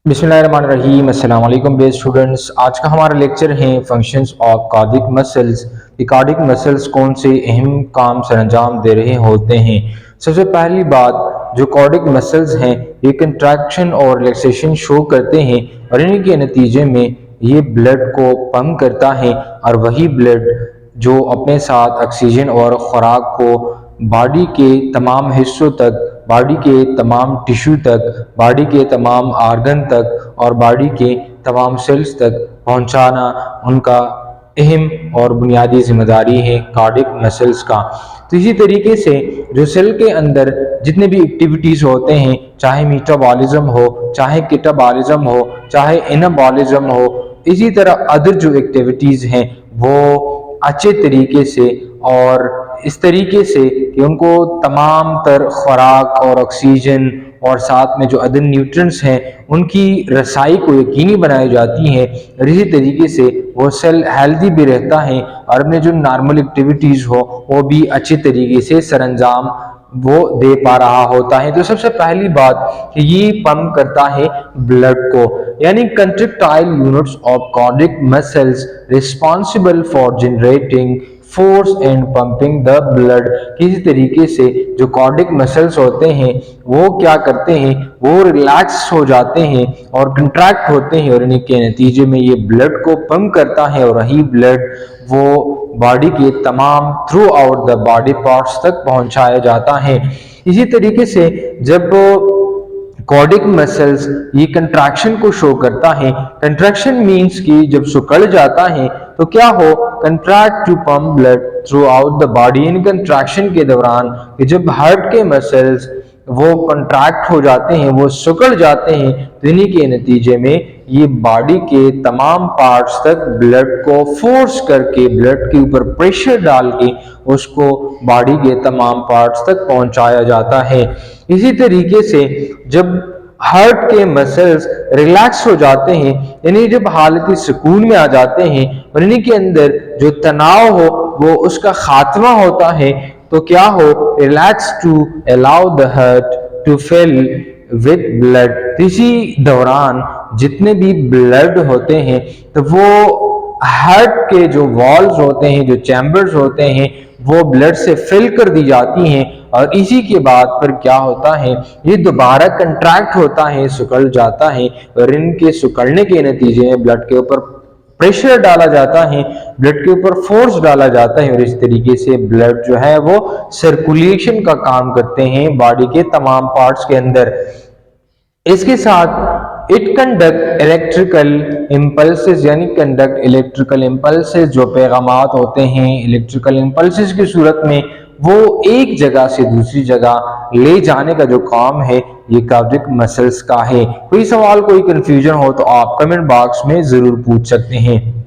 बिस्मिल्लाहिर्रहमानिर्रहीम। अस्सलाम वालेकुम बेस स्टूडेंट्स, आज का हमारा लेक्चर है functions of cardiac muscles. Cardiac muscles कौन से अहम काम सरअंजाम दे रहे होते हैं। सबसे पहली बात, जो कार्डिक मसल्स हैं ये कंट्रैक्शन और रिलैक्सेशन शो करते हैं और इन्हीं के नतीजे में ये ब्लड को पंप करता है और वही ब्लड जो अपने साथ ऑक्सीजन और खुराक को बॉडी के तमाम हिस्सों तक, बॉडी के तमाम टिश्यू तक, बॉडी के तमाम आर्गन तक और बॉडी के तमाम सेल्स तक पहुंचाना उनका अहम और बुनियादी जिम्मेदारी है कार्डिक मसल्स का। तो इसी तरीके से जो सेल के अंदर जितने भी एक्टिविटीज़ होते हैं, चाहे मीटाबॉलिज्म हो, चाहे कैटाबॉलिज्म हो, चाहे एनाबॉलिज्म हो, इसी तरह अदर जो एक्टिविटीज़ हैं वो अच्छे तरीके से और इस तरीके से कि उनको तमाम तर खुराक और ऑक्सीजन और साथ में जो अदर न्यूट्रिएंट्स हैं उनकी रसाई को यकीनी बनाई जाती है और इसी तरीके से वो सेल हेल्दी भी रहता है और अपने जो नॉर्मल एक्टिविटीज़ हो वो भी अच्छे तरीके से सरअंजाम वो दे पा रहा होता है। तो सबसे पहली बात कि ये पंप करता है ब्लड को, यानी contractile units of cardiac muscles responsible for generating force and pumping the blood. किसी तरीके से जो कार्डिक मसल्स होते हैं वो क्या करते हैं, वो रिलैक्स हो जाते हैं और कंट्रैक्ट होते हैं और इनके नतीजे में ये ब्लड को पंप करता है और वही ब्लड वो बॉडी के तमाम through out the body parts तक पहुंचाया जाता है। इसी तरीके से जब कार्डिक मसल्स ये कंट्रैक्शन को शो करता है, कंट्रैक्शन मींस कि जब सिकुड़ जाता है तो क्या हो, contract to pump blood throughout the body. इन कंट्रैक्शन के दौरान कि जब हार्ट के मसल्स वो कंट्रैक्ट हो जाते हैं, वो सिकुड़ जाते हैं, तो इन्हीं के नतीजे में ये बॉडी के तमाम पार्ट्स तक ब्लड को फोर्स करके, ब्लड के ऊपर प्रेशर डाल के उसको बॉडी के तमाम पार्ट्स तक पहुंचाया जाता है। इसी तरीके से जब हार्ट के मसल्स रिलैक्स हो जाते हैं, यानी जब हालत सुकून में आ जाते हैं और इन्हीं के अंदर जो तनाव हो वो उसका खात्मा होता है, तो क्या हो, relax to allow the heart to fill with blood. इसी दौरान जितने भी ब्लड होते हैं तो वो हार्ट के जो वॉल्स होते हैं, जो चैम्बर्स होते हैं, वो ब्लड से फिल कर दी जाती हैं और इसी के बाद पर क्या होता है, ये दोबारा कंट्रैक्ट होता है, सिकुड़ जाता है और इनके सिकुड़ने के नतीजे में ब्लड के ऊपर प्रेशर डाला जाता है, ब्लड के ऊपर फोर्स डाला जाता है और इस तरीके से ब्लड जो है वो सर्कुलेशन का काम करते हैं बॉडी के तमाम पार्ट्स के अंदर। इसके साथ इट कंडक्ट इलेक्ट्रिकल इम्पल्सेस, यानी कंडक्ट इलेक्ट्रिकल इम्पल्सेस, जो पैगामात होते हैं इलेक्ट्रिकल इम्पल्सेस की सूरत में वो एक जगह से दूसरी जगह ले जाने का जो काम है ये कार्डिक मसल्स का है। कोई सवाल, कोई कंफ्यूजन हो तो आप कमेंट बॉक्स में जरूर पूछ सकते हैं।